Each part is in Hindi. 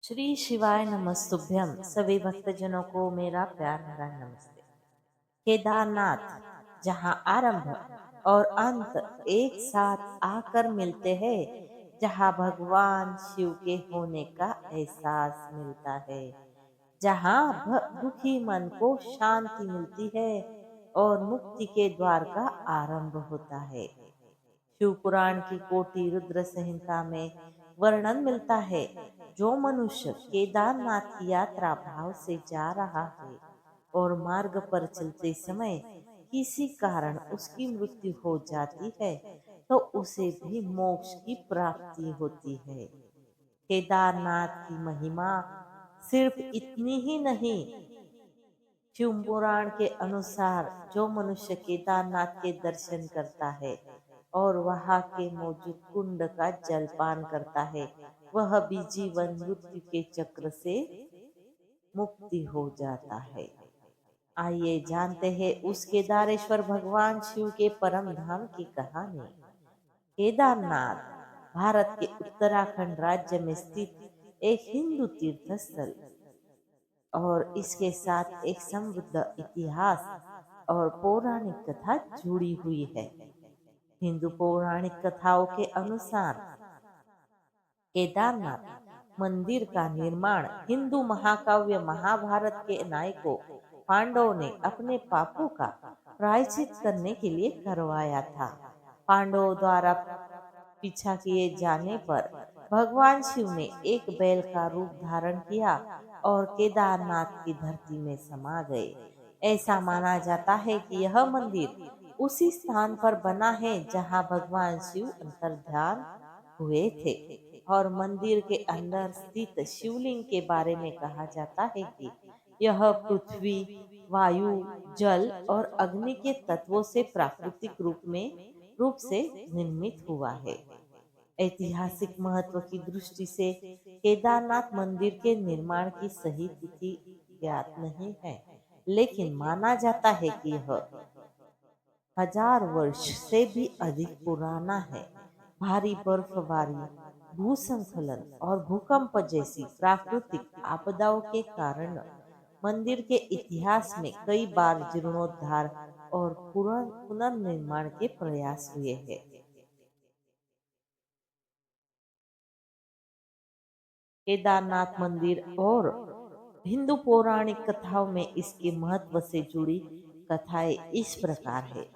श्री शिवाय नमस्तुभ्यम। सभी भक्तजनों को मेरा प्यार भरा नमस्ते। केदारनाथ, जहाँ आरंभ और अंत एक साथ आकर मिलते हैं, जहाँ भगवान शिव के होने का एहसास मिलता है, जहाँ दुखी मन को शांति मिलती है और मुक्ति के द्वार का आरंभ होता है। शिव पुराण की कोटि रुद्र संहिता में वर्णन मिलता है, जो मनुष्य केदारनाथ की यात्रा भाव से जा रहा है और मार्ग पर चलते समय किसी कारण उसकी मृत्यु हो जाती है, तो उसे भी मोक्ष की प्राप्ति होती है। केदारनाथ की महिमा सिर्फ इतनी ही नहीं। शिव पुराण के अनुसार जो मनुष्य केदारनाथ के दर्शन करता है और वहां के मौजूद कुंड का जलपान करता है, वह भी जीवन मृत्यु के चक्र से मुक्ति हो जाता है। आइए जानते हैं उस केदारेश्वर भगवान शिव के परम धाम की कहानी। केदारनाथ भारत के उत्तराखंड राज्य में स्थित एक हिंदू तीर्थ स्थल और इसके साथ एक समृद्ध इतिहास और पौराणिक कथा जुड़ी हुई है। हिंदू पौराणिक कथाओं के अनुसार केदारनाथ मंदिर का निर्माण हिंदू महाकाव्य महाभारत के नायकों पांडवों ने अपने पापों का प्रायश्चित करने के लिए करवाया था। पांडवों द्वारा पीछा किए जाने पर भगवान शिव ने एक बैल का रूप धारण किया और केदारनाथ की धरती में समा गए। ऐसा माना जाता है कि यह मंदिर उसी स्थान पर बना है जहां भगवान शिव अंतर्ध्यान हुए थे। और मंदिर के अंदर स्थित शिवलिंग के बारे में कहा जाता है कि यह पृथ्वी, वायु, जल और अग्नि के तत्वों से प्राकृतिक रूप से निर्मित हुआ है। ऐतिहासिक महत्व की दृष्टि से केदारनाथ मंदिर के निर्माण की सही तिथि ज्ञात नहीं है, लेकिन माना जाता है कि यह 1000 वर्ष से भी अधिक पुराना है। भारी बर्फबारी, भूस्खलन और भूकंप जैसी प्राकृतिक आपदाओं के कारण मंदिर के इतिहास में कई बार जीर्णोद्धार और पुनर्निर्माण के प्रयास हुए हैं। केदारनाथ मंदिर और हिंदू पौराणिक कथाओं में इसके महत्व से जुड़ी कथाएं इस प्रकार है।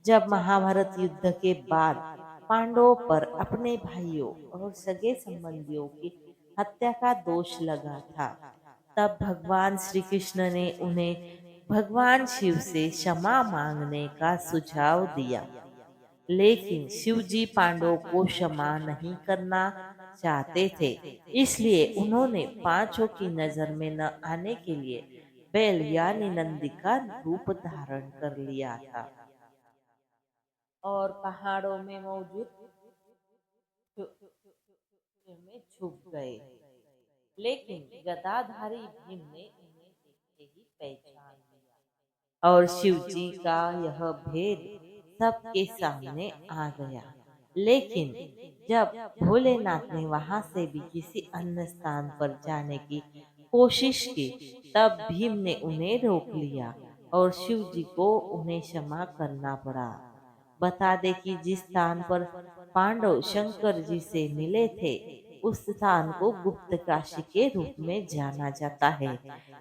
जब महाभारत युद्ध के बाद पांडवों पर अपने भाइयों और सगे संबंधियों की हत्या का दोष लगा था, तब भगवान श्री कृष्ण ने उन्हें भगवान शिव से क्षमा मांगने का सुझाव दिया। लेकिन शिवजी पांडवों को क्षमा नहीं करना चाहते थे, इसलिए उन्होंने पांचों की नजर में न आने के लिए बैल यानी नंदी का रूप धारण कर लिया था और पहाड़ों में मौजूद में छुप गए। लेकिन गदाधारी भीम ने उन्हें देखते ही पहचान लिया और शिव जी का यह भेद सबके सामने आ गया। लेकिन जब भोलेनाथ ने वहां से भी किसी अन्य स्थान पर जाने की कोशिश की, तब भीम ने उन्हें रोक लिया और शिव जी को उन्हें क्षमा करना पड़ा। बता दे कि जिस स्थान पर पांडव शंकर जी से मिले थे, उस स्थान को गुप्त काशी के रूप में जाना जाता है।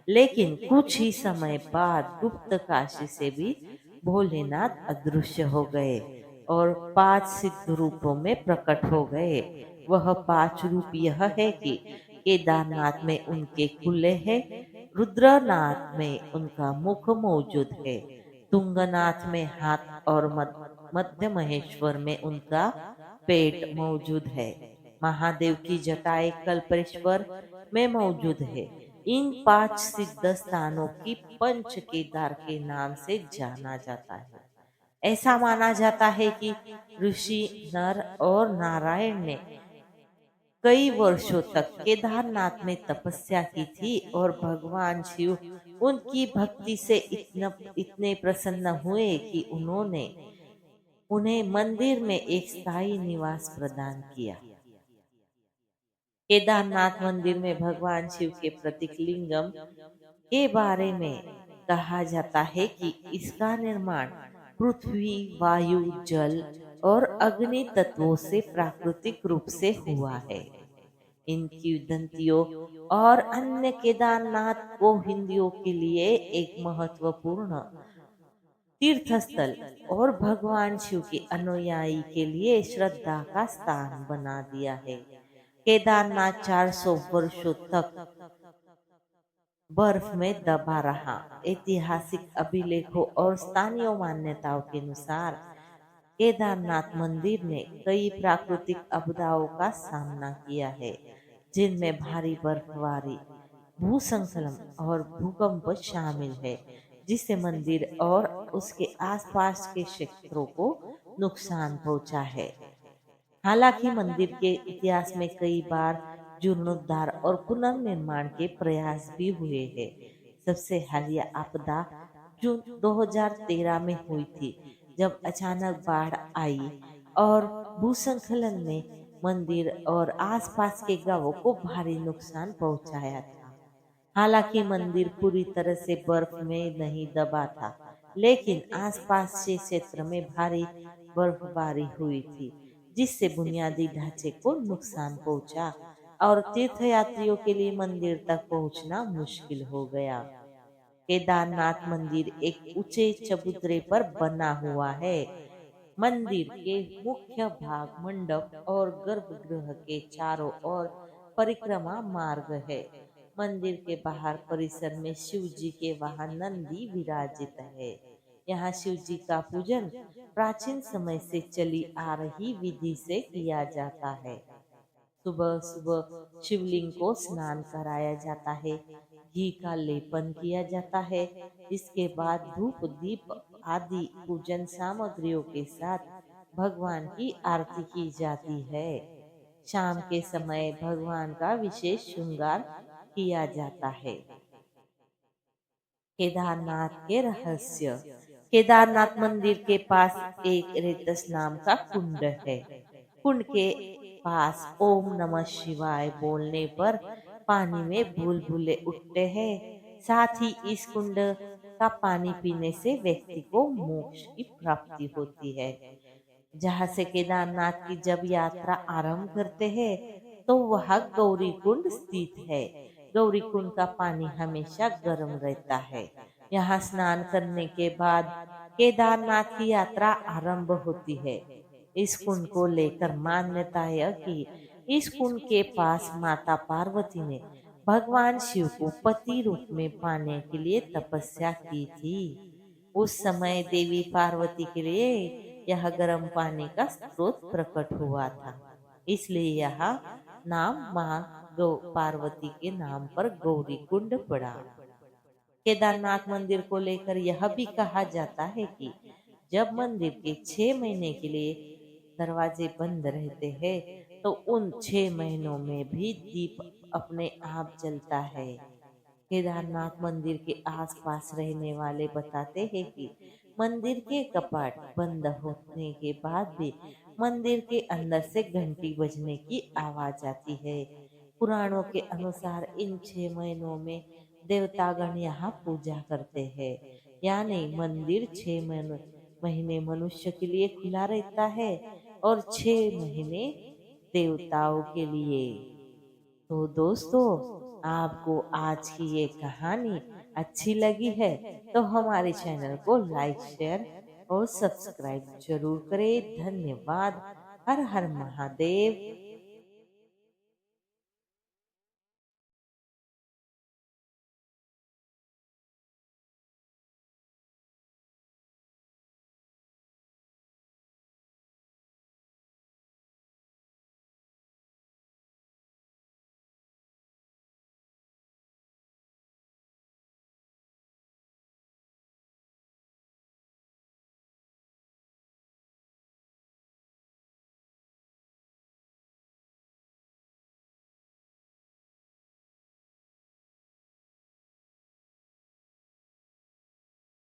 लेकिन कुछ ही समय बाद गुप्त काशी से भी भोलेनाथ अदृश्य हो गए और 5 सिद्ध रूपों में प्रकट हो गए। वह 5 रूप यह है कि केदारनाथ में उनके खुले हैं, रुद्रनाथ में उनका मुख मौजूद है, तुंगनाथ में हाथ और मध्य महेश्वर में उनका पेट मौजूद है, महादेव की जटाएं कल्पेश्वर में मौजूद है। इन 5 सिद्ध स्थानों की पंच केदार के नाम से जाना जाता है। ऐसा माना जाता है कि ऋषि नर और नारायण ने कई वर्षों तक केदारनाथ में तपस्या की थी और भगवान शिव उनकी भक्ति से इतने प्रसन्न हुए कि उन्होंने उन्हें मंदिर में एक स्थायी निवास प्रदान किया। केदारनाथ मंदिर में भगवान शिव के प्रतीक लिंगम के बारे में कहा जाता है कि इसका निर्माण पृथ्वी, वायु, जल और अग्नि तत्वों से प्राकृतिक रूप से हुआ है। इनकी दंतियों और अन्य केदारनाथ को हिंदुओं के लिए एक महत्वपूर्ण तीर्थस्थल और भगवान शिव के अनुयायी के लिए श्रद्धा का स्थान बना दिया है। केदारनाथ 400 वर्षों तक बर्फ में दबा रहा। ऐतिहासिक अभिलेखों और स्थानीय मान्यताओं के अनुसार केदारनाथ मंदिर ने कई प्राकृतिक आपदाओं का सामना किया है, जिनमें भारी बर्फबारी, भूस्खलन और भूकंप शामिल है, जिससे मंदिर और उसके आसपास के क्षेत्रों को नुकसान पहुंचा है। हालांकि मंदिर के इतिहास में कई बार जीर्णोद्धार और पुनर्निर्माण के प्रयास भी हुए हैं। सबसे हालिया आपदा जून 2013 में हुई थी, जब अचानक बाढ़ आई और भूस्खलन ने मंदिर और आसपास के गांवों को भारी नुकसान पहुंचाया था। हालांकि मंदिर पूरी तरह से बर्फ में नहीं दबा था, लेकिन आसपास के क्षेत्र में भारी बर्फबारी हुई थी, जिससे बुनियादी ढांचे को नुकसान पहुंचा और तीर्थयात्रियों के लिए मंदिर तक पहुंचना मुश्किल हो गया। केदारनाथ मंदिर एक ऊंचे चबूतरे पर बना हुआ है। मंदिर के मुख्य भाग मंडप और गर्भगृह के चारों ओर परिक्रमा मार्ग है। मंदिर के बाहर परिसर में शिव जी के वाहन नंदी विराजित है। यहाँ शिव जी का पूजन प्राचीन समय से चली आ रही विधि से किया जाता है। सुबह सुबह शिवलिंग को स्नान कराया जाता है, घी का लेपन किया जाता है। इसके बाद धूप दीप आदि पूजन सामग्रियों के साथ भगवान की आरती की जाती है। शाम के समय भगवान का विशेष श्रृंगार किया जाता है। केदारनाथ के रहस्य। केदारनाथ मंदिर के पास एक रेतस नाम का कुंड है। कुंड के पास ओम नमः शिवाय बोलने पर पानी में बुलबुले उठते हैं। साथ ही इस कुंड का पानी पीने से व्यक्ति को मोक्ष की प्राप्ति होती है। जहाँ से केदारनाथ की जब यात्रा आरंभ करते हैं, तो वह गौरी कुंड स्थित है। गौरी कुंड का पानी हमेशा गर्म रहता है। यहाँ स्नान करने के बाद केदारनाथ की यात्रा आरंभ होती है। इस कुंड को लेकर मान्यता है कि इस कुंड के पास माता पार्वती ने भगवान शिव को पति रूप में पाने के लिए तपस्या की थी। उस समय देवी पार्वती के लिए यह गर्म पानी का स्रोत प्रकट हुआ था, इसलिए यह नाम मां गौ पार्वती के नाम पर गौरी कुंड पड़ा। केदारनाथ मंदिर को लेकर यह भी कहा जाता है कि जब मंदिर के 6 महीने के लिए दरवाजे बंद रहते हैं, तो उन 6 महीनों में भी दीप अपने आप जलता है। केदारनाथ मंदिर के आसपास रहने वाले बताते हैं कि मंदिर के कपाट बंद होने के बाद भी मंदिर के अंदर से घंटी बजने की आवाज आती है। पुराणों के अनुसार इन 6 महीनों में देवतागण यहाँ पूजा करते हैं, यानी मंदिर 6 महीने मनुष्य के लिए खुला रहता है और 6 महीने देवताओं के लिए। तो दोस्तों, आपको आज की ये कहानी अच्छी लगी है तो हमारे चैनल को लाइक, शेयर और सब्सक्राइब जरूर करें। धन्यवाद। हर हर महादेव।